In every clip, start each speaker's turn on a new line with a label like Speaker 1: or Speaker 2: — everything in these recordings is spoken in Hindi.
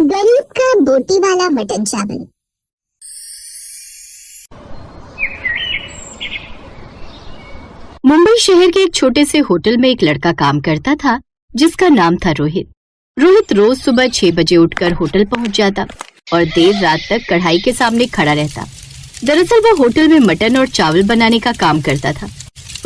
Speaker 1: गरीब का बोटी वाला मटन चावल।
Speaker 2: मुंबई शहर के एक छोटे से होटल में एक लड़का काम करता था जिसका नाम था रोहित। रोहित रोज सुबह 6 बजे उठकर होटल पहुंच जाता और देर रात तक कढ़ाई के सामने खड़ा रहता। दरअसल वो होटल में मटन और चावल बनाने का काम करता था।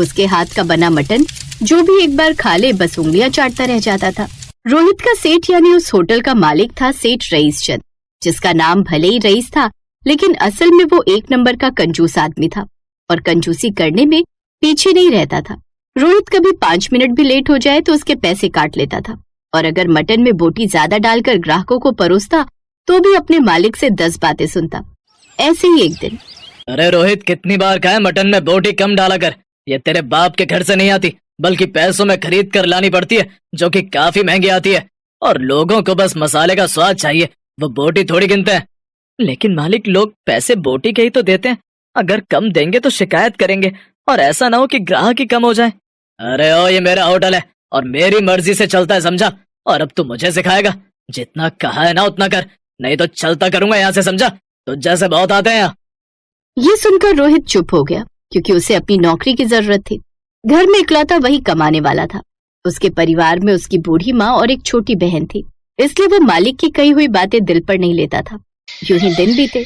Speaker 2: उसके हाथ का बना मटन जो भी एक बार खा ले बस उंगलियां चाटता रह जाता था। रोहित का सेठ यानी उस होटल का मालिक था सेठ रईस चंद, जिसका नाम भले ही रईस था लेकिन असल में वो एक नंबर का कंजूस आदमी था और कंजूसी करने में पीछे नहीं रहता था। रोहित कभी 5 मिनट भी लेट हो जाए तो उसके पैसे काट लेता था और अगर मटन में बोटी ज्यादा डालकर ग्राहकों को परोसता तो भी अपने मालिक से 10 बातें सुनता। ऐसे ही एक दिन,
Speaker 3: अरे रोहित, कितनी बार कहा है मटन में बोटी कम डाला कर। ये तेरे बाप के घर से नहीं आती बल्कि पैसों में खरीद कर लानी पड़ती है, जो कि काफी महंगी आती है। और लोगों को बस मसाले का स्वाद चाहिए, वो बोटी थोड़ी गिनते हैं। लेकिन मालिक, लोग पैसे बोटी के ही तो देते हैं। अगर कम देंगे तो शिकायत करेंगे और ऐसा ना हो कि ग्राहक ही कम हो जाए। अरे ओ, ये मेरा होटल है और मेरी मर्जी से चलता है, समझा? और अब तू मुझे सिखाएगा? जितना कहा है ना उतना कर, नहीं तो चलता करूंगा यहाँ से, समझा? तो जैसे बहुत आते हैं यहाँ।
Speaker 2: ये सुनकर रोहित चुप हो गया क्योंकि उसे अपनी नौकरी की जरूरत थी। घर में इकलौता वही कमाने वाला था। उसके परिवार में उसकी बूढ़ी माँ और एक छोटी बहन थी, इसलिए वो मालिक की कही हुई बातें दिल पर नहीं लेता था। यूं ही दिन बीते।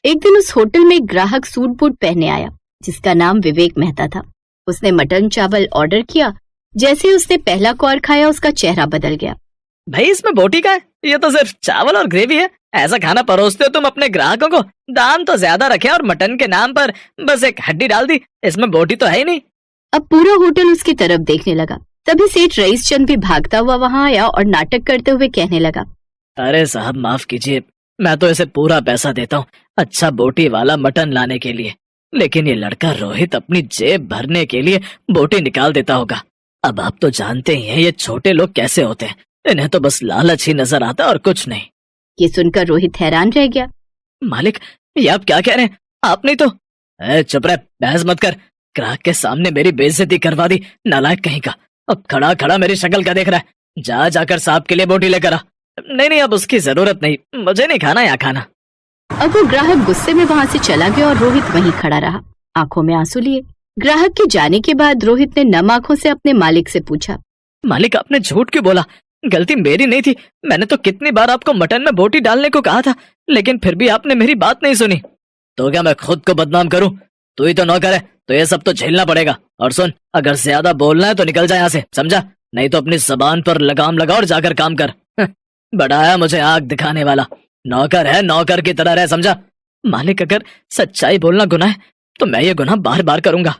Speaker 2: एक दिन उस होटल में एक ग्राहक सूट बूट पहने आया जिसका नाम विवेक मेहता था। उसने मटन चावल ऑर्डर किया। जैसे ही उसने पहला कौर खाया उसका चेहरा बदल गया।
Speaker 3: भाई, इसमें बोटी का है? ये तो सिर्फ चावल और ग्रेवी है। ऐसा खाना परोसते हो तुम अपने ग्राहकों को? दाम तो ज्यादा रखे और मटन के नाम पर बस एक हड्डी डाल दी, इसमें बोटी तो है ही नहीं।
Speaker 2: अब पूरा होटल उसकी तरफ देखने लगा। तभी सेठ रईस चंद भी भागता हुआ वहां आया और नाटक करते हुए कहने लगा,
Speaker 3: अरे साहब, माफ कीजिए, मैं तो इसे पूरा पैसा देता हूँ अच्छा बोटी वाला मटन लाने के लिए, लेकिन ये लड़का रोहित अपनी जेब भरने के लिए बोटी निकाल देता होगा। अब आप तो जानते ही हैं ये छोटे लोग कैसे होते हैं, इन्हें तो बस लालच ही नजर आता और कुछ नहीं।
Speaker 2: ये सुनकर रोहित हैरान रह गया।
Speaker 3: मालिक, ये आप क्या कह रहे हैं? आपने तो चुप रहे, बहस मत कर। ग्राहक के सामने मेरी बेइज्जती करवा दी, नालायक कहीं का। अब खड़ा खड़ा मेरी शक्ल क्या देख रहा है? जाकर साहब के लिए बोटी लेकर आ। नहीं, अब उसकी जरूरत नहीं, मुझे नहीं खाना यहाँ खाना।
Speaker 2: अब वो ग्राहक गुस्से में वहाँ से चला गया और रोहित वहीं खड़ा रहा, आंखों में आंसू लिए। ग्राहक के जाने के बाद रोहित ने नम आंखों से अपने मालिक से पूछा,
Speaker 3: मालिक, आपने झूठ क्यों बोला? गलती मेरी नहीं थी। मैंने तो कितनी बार आपको मटन में बोटी डालने को कहा था, लेकिन फिर भी आपने मेरी बात नहीं सुनी। तो क्या मैं खुद को बदनाम करूं? तू ही तो नौकर है, तो ये सब तो झेलना पड़ेगा। और सुन, अगर ज्यादा बोलना है तो निकल जा यहाँ से, समझा? नहीं तो अपनी जबान पर लगाम लगा और जाकर काम कर। बड़ा है मुझे आग दिखाने वाला। नौकर है, नौकर की तरह रह, समझा? मालिक, अगर सच्चाई बोलना गुनाह है तो मैं ये गुनाह बार बार करूंगा।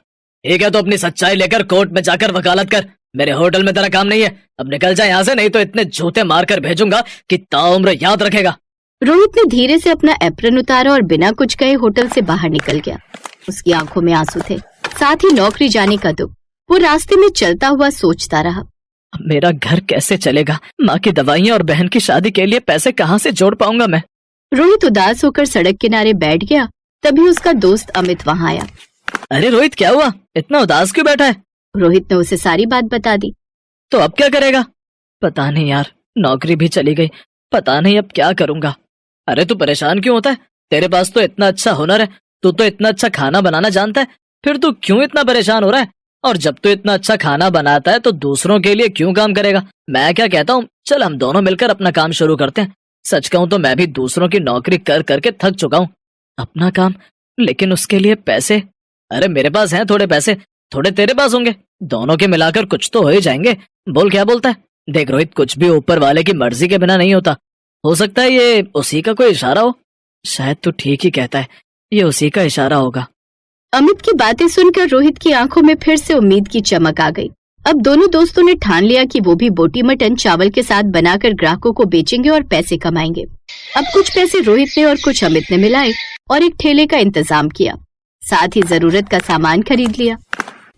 Speaker 3: ठीक है, तो अपनी सच्चाई लेकर कोर्ट में जाकर वकालत कर। मेरे होटल में तेरा काम नहीं है, अब निकल जा यहाँ से, नहीं तो इतने जूते मारकर भेजूंगा कि ताउम्र याद रखेगा।
Speaker 2: रोहित ने धीरे से अपना एप्रन उतारा और बिना कुछ कहे होटल से बाहर निकल गया। उसकी आंखों में आंसू थे, साथ ही नौकरी जाने का दुख। वो रास्ते में चलता हुआ सोचता रहा,
Speaker 3: अब मेरा घर कैसे चलेगा? माँ की दवाइयाँ और बहन की शादी के लिए पैसे कहाँ से जोड़ पाऊंगा मैं?
Speaker 2: रोहित उदास होकर सड़क किनारे बैठ गया। तभी उसका दोस्त अमित वहाँ आया।
Speaker 3: अरे रोहित, क्या हुआ? इतना उदास क्यों बैठा है?
Speaker 2: रोहित ने उसे सारी बात बता दी।
Speaker 3: तो अब क्या करेगा? पता नहीं यार, नौकरी भी चली गई, पता नहीं अब क्या करूंगा। अरे तू परेशान क्यों होता है? तेरे पास तो इतना अच्छा हुनर है, तू तो इतना अच्छा खाना बनाना जानता है, फिर तू क्यों इतना परेशान हो रहा है? और जब तू इतना अच्छा खाना बनाता है तो दूसरों के लिए क्यों काम करेगा? मैं क्या कहता हूँ, चल हम दोनों मिलकर अपना काम शुरू करते हैं। सच कहूँ तो मैं भी दूसरों की नौकरी कर करके थक चुका हूँ। अपना काम, लेकिन उसके लिए पैसे। अरे मेरे पास हैं थोड़े पैसे, थोड़े तेरे पास होंगे, दोनों के मिलाकर कुछ तो हो ही जाएंगे। बोल, क्या बोलता है? देख रोहित, कुछ भी ऊपर वाले की मर्जी के बिना नहीं होता। हो सकता है ये उसी का कोई इशारा हो। शायद तू ठीक ही कहता है, ये उसी का इशारा होगा।
Speaker 2: अमित की बातें सुनकर रोहित की आंखों में फिर से उम्मीद की चमक आ गई। अब दोनों दोस्तों ने ठान लिया कि वो भी बोटी मटन चावल के साथ बनाकर ग्राहकों को बेचेंगे और पैसे कमाएंगे। अब कुछ पैसे रोहित ने और कुछ अमित ने मिलाए और एक ठेले का इंतजाम किया, साथ ही जरूरत का सामान खरीद लिया।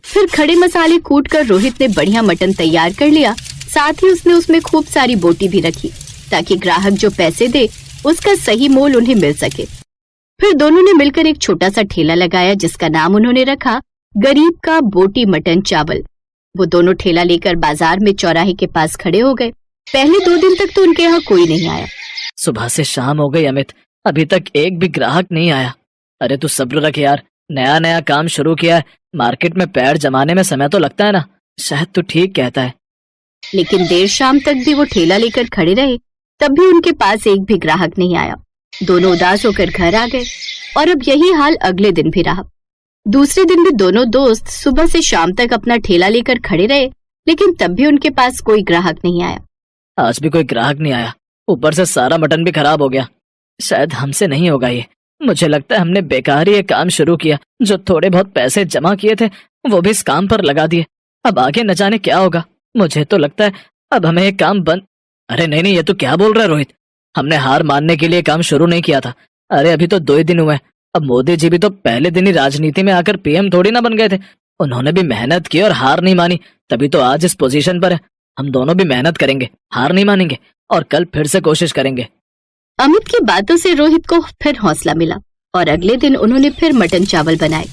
Speaker 2: फिर खड़े मसाले कूट कर रोहित ने बढ़िया मटन तैयार कर लिया, साथ ही उसने उसमें खूब सारी बोटी भी रखी ताकि ग्राहक जो पैसे दे उसका सही मोल उन्हें मिल सके। फिर दोनों ने मिलकर एक छोटा सा ठेला लगाया जिसका नाम उन्होंने रखा गरीब का बोटी मटन चावल। वो दोनों ठेला लेकर बाजार में चौराहे के पास खड़े हो गए। पहले 2 दिन तक तो उनके यहाँ कोई नहीं आया,
Speaker 3: सुबह से शाम हो गई अमित, अभी तक एक भी ग्राहक नहीं आया। अरे तू सब्र रख यार, नया नया काम शुरू किया है, मार्केट में पैर जमाने में समय तो लगता है ना। शायद तू ठीक कहता है।
Speaker 2: लेकिन देर शाम तक भी वो ठेला लेकर खड़े रहे, तब भी उनके पास एक भी ग्राहक नहीं आया। दोनों उदास होकर घर आ गए और अब यही हाल अगले दिन भी रहा। दूसरे दिन भी दोनों दोस्त सुबह से शाम तक अपना ठेला लेकर खड़े रहे, लेकिन तब भी उनके पास कोई ग्राहक नहीं आया।
Speaker 3: आज भी कोई ग्राहक नहीं आया, ऊपर से सारा मटन भी खराब हो गया। शायद हमसे नहीं होगा ये। मुझे लगता है हमने बेकार ही ये काम शुरू किया। जो थोड़े बहुत पैसे जमा किए थे वो भी इस काम पर लगा दिए। अब आगे न जाने क्या होगा। मुझे तो लगता है अब हमें ये काम बंद। अरे नहीं, ये तो क्या बोल रहा है रोहित, हमने हार मानने के लिए काम शुरू नहीं किया था। अरे अभी तो 2 ही दिन हुए। अब मोदी जी भी तो पहले दिन ही राजनीति में आकर पीएम थोड़ी ना बन गए थे। उन्होंने भी मेहनत की और हार नहीं मानी, तभी तो आज इस पोजीशन पर है। हम दोनों भी मेहनत करेंगे, हार नहीं मानेंगे और कल फिर से कोशिश करेंगे।
Speaker 2: अमित की बातों से रोहित को फिर हौसला मिला और अगले दिन उन्होंने फिर मटन चावल बनाए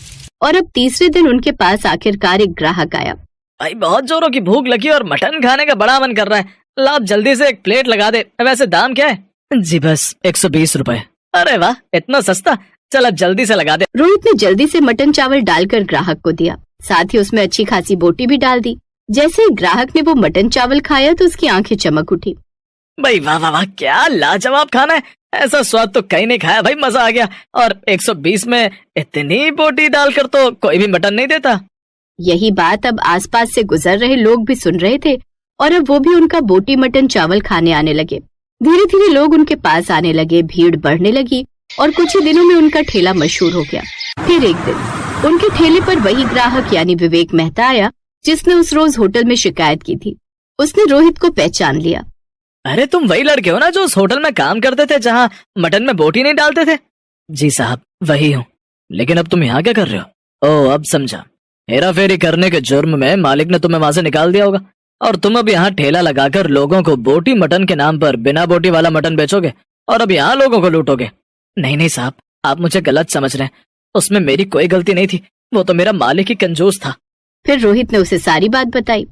Speaker 2: और अब तीसरे दिन उनके पास आखिरकार एक ग्राहक आया।
Speaker 3: भाई बहुत जोरों की भूख लगी और मटन खाने का बड़ा मन कर रहा है, ला जल्दी से एक प्लेट लगा दे। वैसे दाम क्या है? जी बस 120 रुपए। अरे वाह, इतना सस्ता, चल अब जल्दी से लगा दे।
Speaker 2: रोहित ने जल्दी से मटन चावल डालकर ग्राहक को दिया, साथ ही उसमें अच्छी खासी बोटी भी डाल दी। जैसे ही ग्राहक ने वो मटन चावल खाया तो उसकी आंखें चमक उठी।
Speaker 3: भाई वाह वाह वाह, क्या लाजवाब खाना है, ऐसा स्वाद तो कहीं नहीं खाया भाई, मजा आ गया। और 120 में इतनी बोटी डालकर तो कोई भी मटन नहीं देता।
Speaker 2: यही बात अब आसपास से गुजर रहे लोग भी सुन रहे थे और अब वो भी उनका बोटी मटन चावल खाने आने लगे। धीरे धीरे लोग उनके पास आने लगे, भीड़ बढ़ने लगी और कुछ ही दिनों में उनका ठेला मशहूर हो गया। फिर एक दिन उनके ठेले पर वही ग्राहक यानी विवेक मेहता आया जिसने उस रोज होटल में शिकायत की थी। उसने रोहित को पहचान लिया।
Speaker 3: अरे तुम वही लड़के हो ना जो उस होटल में काम करते थे जहाँ मटन में बोटी नहीं डालते थे? जी साहब वही हूँ। लेकिन अब तुम यहाँ क्या कर रहे हो? ओह अब समझा, हेरा फेरी करने के जुर्म में मालिक ने तुम्हें वहां से निकाल दिया होगा और तुम अब यहाँ ठेला लगाकर लोगों को बोटी मटन के नाम पर बिना बोटी वाला मटन बेचोगे और अब यहाँ लोगों को लूटोगे। नहीं नहीं साहब, आप मुझे गलत समझ रहे हैं, उसमें मेरी कोई गलती नहीं थी, वो तो मेरा मालिक ही कंजूस था।
Speaker 2: फिर रोहित ने उसे सारी बात बताई।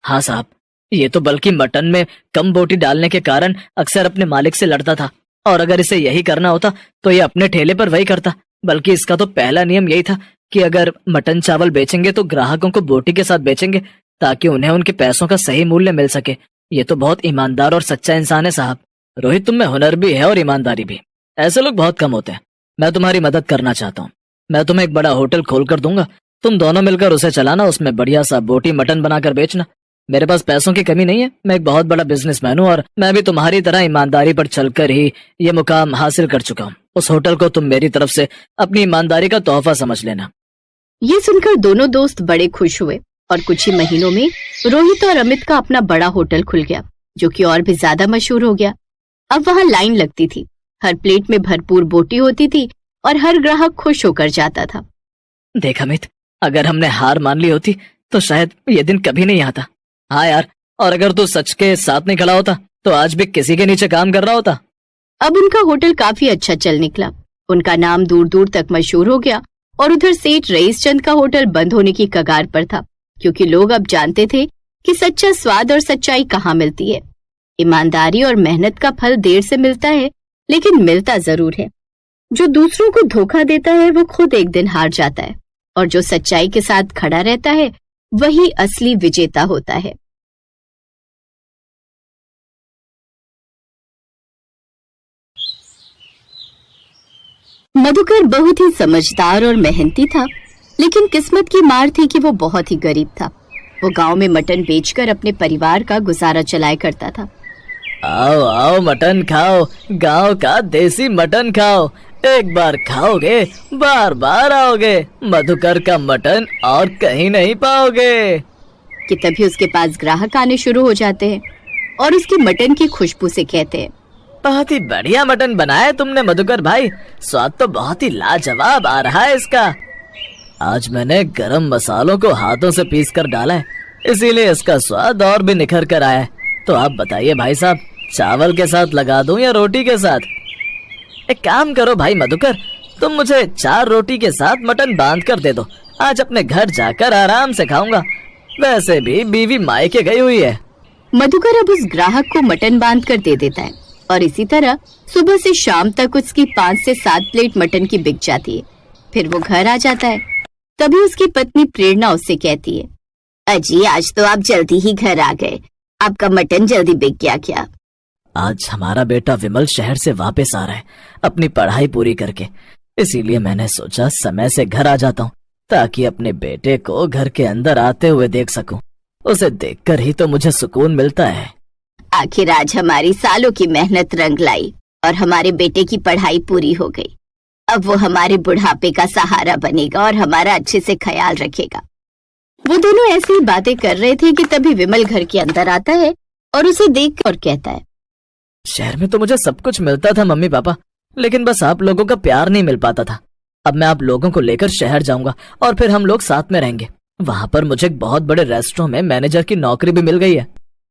Speaker 3: हाँ साहब, ये तो बल्कि मटन में कम बोटी डालने के कारण अक्सर अपने मालिक से लड़ता था और अगर इसे यही करना होता तो ये अपने ठेले पर वही करता। बल्कि इसका तो पहला नियम यही था कि अगर मटन चावल बेचेंगे तो ग्राहकों को बोटी के साथ बेचेंगे ताकि उन्हें उनके पैसों का सही मूल्य मिल सके। ये तो बहुत ईमानदार और सच्चा इंसान है साहब। रोहित, तुम में हुनर भी है और ईमानदारी भी, ऐसे लोग बहुत कम होते हैं। मैं तुम्हारी मदद करना चाहता हूँ। मैं तुम्हें एक बड़ा होटल खोल कर दूंगा, तुम दोनों मिलकर उसे चलाना, उसमें बढ़िया सा बोटी मटन बनाकर बेचना। मेरे पास पैसों की कमी नहीं है, मैं एक बहुत बड़ा बिजनेसमैन हूँ और मैं भी तुम्हारी तरह ईमानदारी पर चलकर ही ये मुकाम हासिल कर चुका हूँ। उस होटल को तुम मेरी तरफ से अपनी ईमानदारी का तोहफा समझ लेना।
Speaker 2: ये सुनकर दोनों दोस्त बड़े खुश हुए और कुछ ही महीनों में रोहित और अमित का अपना बड़ा होटल खुल गया जो कि और भी ज्यादा मशहूर हो गया। अब वहाँ लाइन लगती थी, हर प्लेट में भरपूर बोटी होती थी और हर ग्राहक खुश होकर जाता था।
Speaker 3: देख अमित, अगर हमने हार मान ली होती तो शायद ये दिन कभी नहीं आता। हाँ यार, और अगर तू सच के साथ नहीं खड़ा होता तो आज भी किसी के नीचे काम कर रहा होता।
Speaker 2: अब उनका होटल काफी अच्छा चल निकला, उनका नाम दूर दूर तक मशहूर हो गया और उधर सेठ रईस चंद का होटल बंद होने की कगार पर था क्योंकि लोग अब जानते थे कि सच्चा स्वाद और सच्चाई कहाँ मिलती है। ईमानदारी और मेहनत का फल देर से मिलता है लेकिन मिलता जरूर है। जो दूसरों को धोखा देता है वो खुद एक दिन हार जाता है और जो सच्चाई के साथ खड़ा रहता है वही असली विजेता होता है। मधुकर बहुत ही समझदार और मेहनती था, लेकिन किस्मत की मार थी कि वो बहुत ही गरीब था। वो गांव में मटन बेचकर अपने परिवार का गुजारा चलाया करता था।
Speaker 3: आओ आओ मटन खाओ, गांव का देसी मटन खाओ, एक बार खाओगे बार बार आओगे, मधुकर का मटन और कहीं नहीं पाओगे।
Speaker 2: कि तभी उसके पास ग्राहक आने शुरू हो जाते हैं और उसकी मटन की खुशबू से कहते हैं,
Speaker 3: बहुत ही बढ़िया मटन बनाया तुमने मधुकर भाई, स्वाद तो बहुत ही लाजवाब आ रहा है इसका। आज मैंने गरम मसालों को हाथों से पीस कर डाला है, इसीलिए इसका स्वाद और भी निखर कर आया है। तो आप बताइए भाई साहब, चावल के साथ लगा दूं या रोटी के साथ? एक काम करो भाई मधुकर, तुम मुझे 4 रोटी के साथ मटन बांध कर दे दो, आज अपने घर जाकर आराम से खाऊंगा। वैसे भी बीवी मायके गई हुई है।
Speaker 2: मधुकर अब उस ग्राहक को मटन बांध कर दे देता है और इसी तरह सुबह से शाम तक उसकी 5 से 7 प्लेट मटन की बिक जाती है। फिर वो घर आ जाता है। तभी उसकी पत्नी प्रेरणा उससे कहती है, अजी आज तो आप जल्दी ही घर आ गए, आपका मटन जल्दी बिक गया क्या?
Speaker 3: आज हमारा बेटा विमल शहर से वापस आ रहा है अपनी पढ़ाई पूरी करके, इसीलिए मैंने सोचा समय से घर आ जाता हूँ ताकि अपने बेटे को घर के अंदर आते हुए देख सकूं। उसे देखकर ही तो मुझे सुकून मिलता है।
Speaker 2: आखिर आज हमारी सालों की मेहनत रंग लाई और हमारे बेटे की पढ़ाई पूरी हो गई। अब वो हमारे बुढ़ापे का सहारा बनेगा और हमारा अच्छे से ख्याल रखेगा। वो दोनों ऐसी ही बातें कर रहे थे कि तभी विमल घर के अंदर आता है और उसे देख और कहता है,
Speaker 3: शहर में तो मुझे सब कुछ मिलता था मम्मी पापा, लेकिन बस आप लोगों का प्यार नहीं मिल पाता था। अब मैं आप लोगों को लेकर शहर जाऊंगा और फिर हम लोग साथ में रहेंगे। वहाँ पर मुझे एक बहुत बड़े रेस्टोरेंट में मैनेजर की नौकरी भी मिल गई है।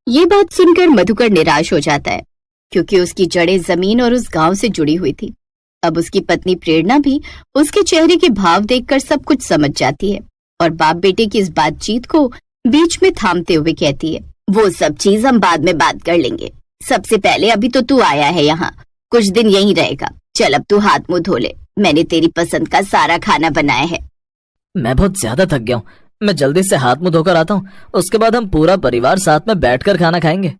Speaker 2: ये बात सुनकर मधुकर निराश हो जाता है, क्योंकि उसकी जड़ें जमीन और उस गांव से जुड़ी हुई थी। अब उसकी पत्नी प्रेरणा भी उसके चेहरे के भाव देखकर सब कुछ समझ जाती है और बाप बेटे की इस बातचीत को बीच में थामते हुए कहती है, वो सब चीज हम बाद में बात कर लेंगे। सबसे पहले अभी तो तू आया है यहाँ, कुछ दिन यहीं रहेगा। चल अब तू हाथ मुंह धो ले, मैंने तेरी पसंद का सारा खाना बनाया है।
Speaker 3: मैं बहुत ज्यादा थक गया हूँ, मैं जल्दी से हाथ मुंह धोकर आता हूँ, उसके बाद हम पूरा परिवार साथ में बैठकर खाना खाएंगे।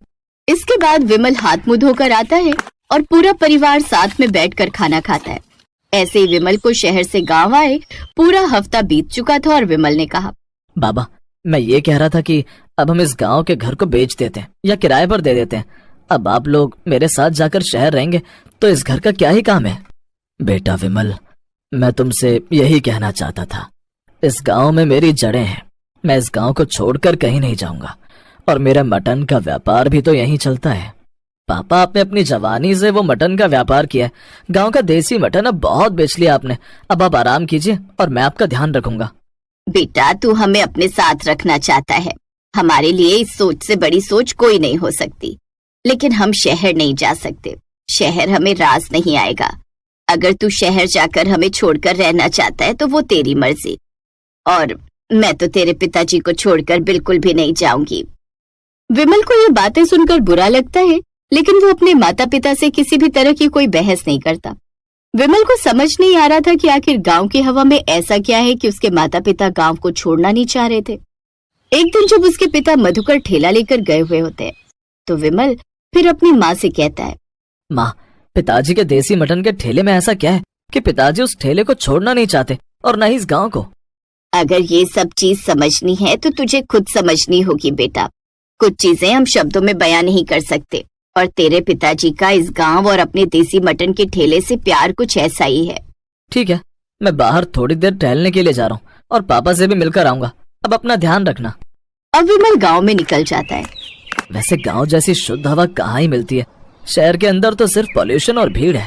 Speaker 2: इसके बाद विमल हाथ मुंह धोकर आता है और पूरा परिवार साथ में बैठकर खाना खाता है। ऐसे ही विमल को शहर से गांव आए पूरा हफ्ता बीत चुका था और विमल ने कहा,
Speaker 3: बाबा मैं ये कह रहा था कि अब हम इस गांव के घर को बेच देते हैं या किराए पर दे देते हैं। अब आप लोग मेरे साथ जाकर शहर रहेंगे तो इस घर का क्या ही काम है। बेटा विमल, मैं तुमसे यही कहना चाहता था, इस गांव में मेरी जड़ें हैं, मैं इस गांव को छोड़कर कहीं नहीं जाऊंगा और मेरा मटन का व्यापार भी तो यहीं चलता है। पापा आपने अपनी जवानी से वो मटन का व्यापार किया है, गांव का देसी मटन अब बहुत बेच लिया आपने। अब आप आराम कीजिए और मैं आपका ध्यान रखूंगा।
Speaker 2: बेटा तू हमें अपने साथ रखना चाहता है, हमारे लिए इस सोच से बड़ी सोच कोई नहीं हो सकती, लेकिन हम शहर नहीं जा सकते। शहर हमें रास नहीं आएगा। अगर तू शहर जाकर हमें छोड़कर रहना चाहता है तो वो तेरी मर्जी, और मैं तो तेरे पिताजी को छोड़कर बिल्कुल भी नहीं जाऊंगी। विमल को ये बातें सुनकर बुरा लगता है, लेकिन वो अपने माता पिता से किसी भी तरह की कोई बहस नहीं करता। विमल को समझ नहीं आ रहा था कि आखिर गांव की हवा में ऐसा क्या है कि उसके माता पिता गांव को छोड़ना नहीं चाह रहे थे। एक दिन जब उसके पिता मधुकर ठेला लेकर गए हुए होते हैं तो विमल फिर अपनी माँ से कहता है,
Speaker 3: माँ, पिताजी के देसी मटन के ठेले में ऐसा क्या है कि पिताजी उस ठेले को छोड़ना नहीं चाहते और न ही इस गांव को?
Speaker 2: अगर ये सब चीज समझनी है तो तुझे खुद समझनी होगी बेटा। कुछ चीजें हम शब्दों में बयान नहीं कर सकते, और तेरे पिताजी का इस गांव और अपने देसी मटन के ठेले से प्यार कुछ ऐसा ही है।
Speaker 3: ठीक है, मैं बाहर थोड़ी देर टहलने के लिए जा रहा हूँ और पापा से भी मिलकर आऊंगा। अब अपना ध्यान रखना।
Speaker 2: अब विमल गांव में निकल जाता है।
Speaker 3: वैसे गांव जैसी शुद्ध हवा कहाँ ही मिलती है, शहर के अंदर तो सिर्फ पॉल्यूशन और भीड़ है।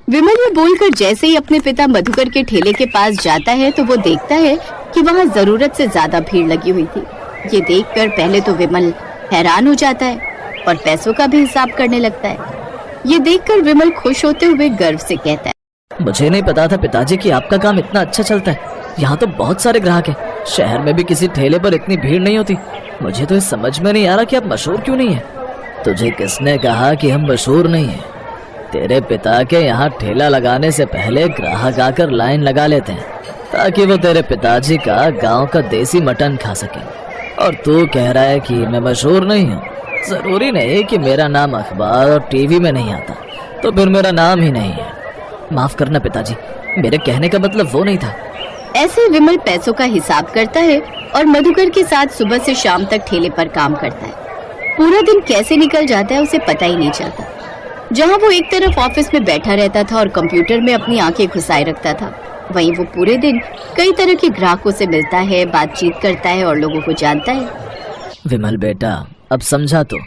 Speaker 2: विमल ये बोलकर जैसे ही अपने पिता मधुकर के ठेले के पास जाता है तो वो देखता है कि वहाँ जरूरत से ज्यादा भीड़ लगी हुई थी। ये देखकर पहले तो विमल हैरान हो जाता है और पैसों का भी हिसाब करने लगता है। ये देखकर विमल खुश होते हुए गर्व से कहता है,
Speaker 3: मुझे नहीं पता था पिताजी कि आपका काम इतना अच्छा चलता है। यहाँ तो बहुत सारे ग्राहक हैं, शहर में भी किसी ठेले पर इतनी भीड़ नहीं होती। मुझे तो ये समझ में नहीं आ रहा कि आप मशहूर क्यों नहीं है। तुझे किसने कहा कि हम मशहूर नहीं हैं? तेरे पिता के यहाँ ठेला लगाने से पहले ग्राहक आकर लाइन लगा लेते हैं ताकि वो तेरे पिताजी का गांव का देसी मटन खा सके, और तू कह रहा है कि मैं मशहूर नहीं हूँ। जरूरी नहीं कि मेरा नाम अखबार और टीवी में नहीं आता तो फिर मेरा नाम ही नहीं है। माफ करना पिताजी, मेरे कहने का मतलब वो नहीं था।
Speaker 2: ऐसे विमल पैसों का हिसाब करता है और मधुकर के साथ सुबह से शाम तक ठेले पर काम करता है। पूरा दिन कैसे निकल जाता है उसे पता ही नहीं चलता। जहाँ वो एक तरफ ऑफिस में बैठा रहता था और कंप्यूटर में अपनी आंखें घुसाए रखता था, वहीं वो पूरे दिन कई तरह के ग्राहकों से मिलता है, बातचीत करता है और लोगों को जानता है।
Speaker 3: विमल बेटा, अब समझा तो,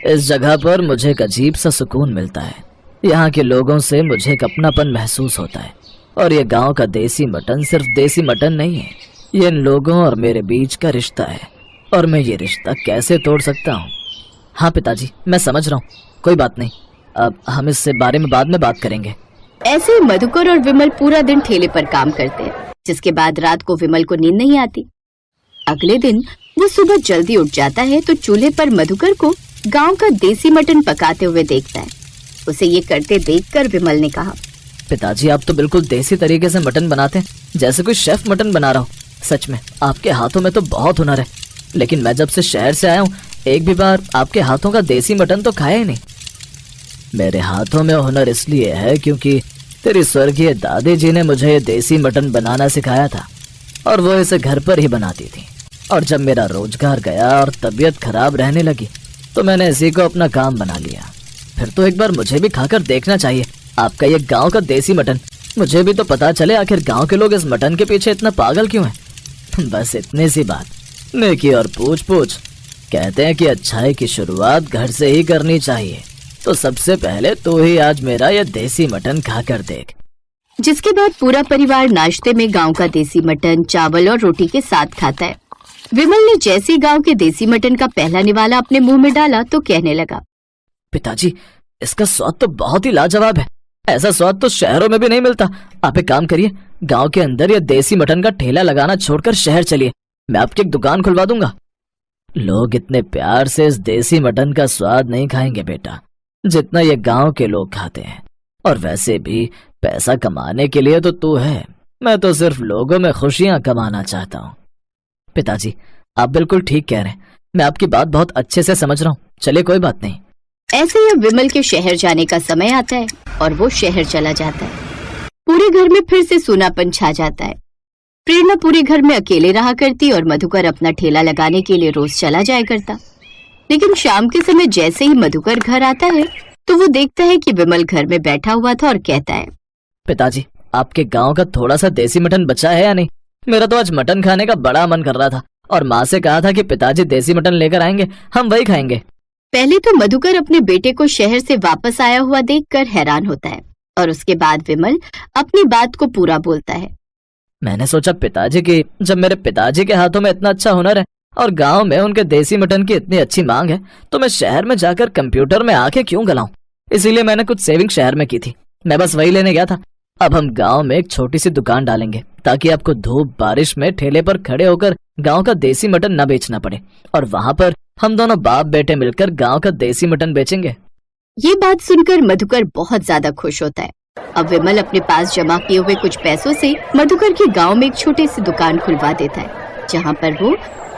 Speaker 3: इस जगह पर मुझे एक अजीब सा सुकून मिलता है। यहाँ के लोगों से मुझे एक अपनापन महसूस होता है, और ये गांव का देसी मटन सिर्फ देसी मटन नहीं है, ये इन लोगों और मेरे बीच का रिश्ता है, और मैं ये रिश्ता कैसे तोड़ सकता हूँ? हाँ पिताजी, मैं समझ रहा हूँ, कोई बात नहीं, अब हम इससे बारे में बाद में बात करेंगे।
Speaker 2: ऐसे मधुकर और विमल पूरा दिन ठेले पर काम करते हैं, जिसके बाद रात को विमल को नींद नहीं आती। अगले दिन वो सुबह जल्दी उठ जाता है तो चूल्हे पर मधुकर को गांव का देसी मटन पकाते हुए देखता है। उसे ये करते देखकर विमल ने कहा,
Speaker 3: पिताजी आप तो बिल्कुल देसी तरीके से मटन बनाते हैं, जैसे कोई शेफ मटन बना रहा हो। सच में आपके हाथों में तो बहुत हुनर है, लेकिन मैं जब से शहर से आया हूँ एक भी बार आपके हाथों का देसी मटन तो खाया ही नहीं। मेरे हाथों में हुनर इसलिए है क्योंकि तेरी स्वर्गीय दादी जी ने मुझे ये देसी मटन बनाना सिखाया था और वो इसे घर पर ही बनाती थी। और जब मेरा रोजगार गया और तबीयत खराब रहने लगी तो मैंने इसी को अपना काम बना लिया। फिर तो एक बार मुझे भी खाकर देखना चाहिए आपका ये गांव का देसी मटन। मुझे भी तो पता चले आखिर गांव के लोग इस मटन के पीछे इतना पागल क्यों हैं। बस इतनी सी बात, नेकी और पूछ पूछ। कहते हैं कि अच्छाई की शुरुआत घर से ही करनी चाहिए, तो सबसे पहले तू ही आज मेरा ये देसी मटन खाकर देख।
Speaker 2: जिसके बाद पूरा परिवार नाश्ते में गांव का देसी मटन चावल और रोटी के साथ खाता है। विमल ने जैसे गांव के देसी मटन का पहला निवाला अपने मुंह में डाला तो कहने लगा,
Speaker 3: पिताजी इसका स्वाद तो बहुत ही लाजवाब है, ऐसा स्वाद तो शहरों में भी नहीं मिलता। आप एक काम करिए, गांव के अंदर ये देसी मटन का ठेला लगाना छोड़कर शहर चलिए, मैं आपकी एक दुकान खुलवा दूंगा। लोग इतने प्यार से इस देसी मटन का स्वाद नहीं खाएंगे बेटा, जितना ये गांव के लोग खाते हैं। और वैसे भी पैसा कमाने के लिए तो तू है, मैं तो सिर्फ लोगों में खुशियां कमाना चाहता हूँ। पिताजी आप बिल्कुल ठीक कह रहे हैं, मैं आपकी बात बहुत अच्छे से समझ रहा हूँ। चलिए कोई बात नहीं।
Speaker 2: ऐसे ही अब विमल के शहर जाने का समय आता है और वो शहर चला जाता है। पूरे घर में फिर से सूनापन छा जाता है। प्रेरणा पूरे घर में अकेले रहा करती और मधुकर अपना ठेला लगाने के लिए रोज चला जाया करता। लेकिन शाम के समय जैसे ही मधुकर घर आता है तो वो देखता है कि विमल घर में बैठा हुआ था और कहता है,
Speaker 3: पिताजी आपके गांव का थोड़ा सा देसी मटन बचा है या नहीं? मेरा तो आज मटन खाने का बड़ा मन कर रहा था और माँ से कहा था कि पिताजी देसी मटन लेकर आएंगे, हम वही खाएंगे।
Speaker 2: पहले तो मधुकर अपने बेटे को शहर से वापस आया हुआ देखकर हैरान होता है और उसके बाद विमल अपनी बात को पूरा बोलता है।
Speaker 3: मैंने सोचा पिताजी की जब मेरे पिताजी के हाथों में इतना अच्छा हुनर है और गांव में उनके देसी मटन की इतनी अच्छी मांग है तो मैं शहर में जाकर कंप्यूटर में आके क्यों गलाऊं। इसीलिए मैंने कुछ सेविंग शहर में की थी, मैं बस वही लेने गया था। अब हम गांव में एक छोटी सी दुकान डालेंगे ताकि आपको धूप बारिश में ठेले पर खड़े होकर गांव का देसी मटन न बेचना पड़े, और वहां पर हम दोनों बाप बेटे मिलकर गांव का देसी मटन बेचेंगे।
Speaker 2: ये बात सुनकर मधुकर बहुत ज्यादा खुश होता है। अब विमल अपने पास जमा किए हुए कुछ पैसों से मधुकर के गांव में एक छोटी सी दुकान खुलवा देता है जहां पर वो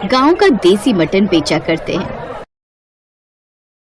Speaker 2: गांव का देसी मटन बेचा करते हैं।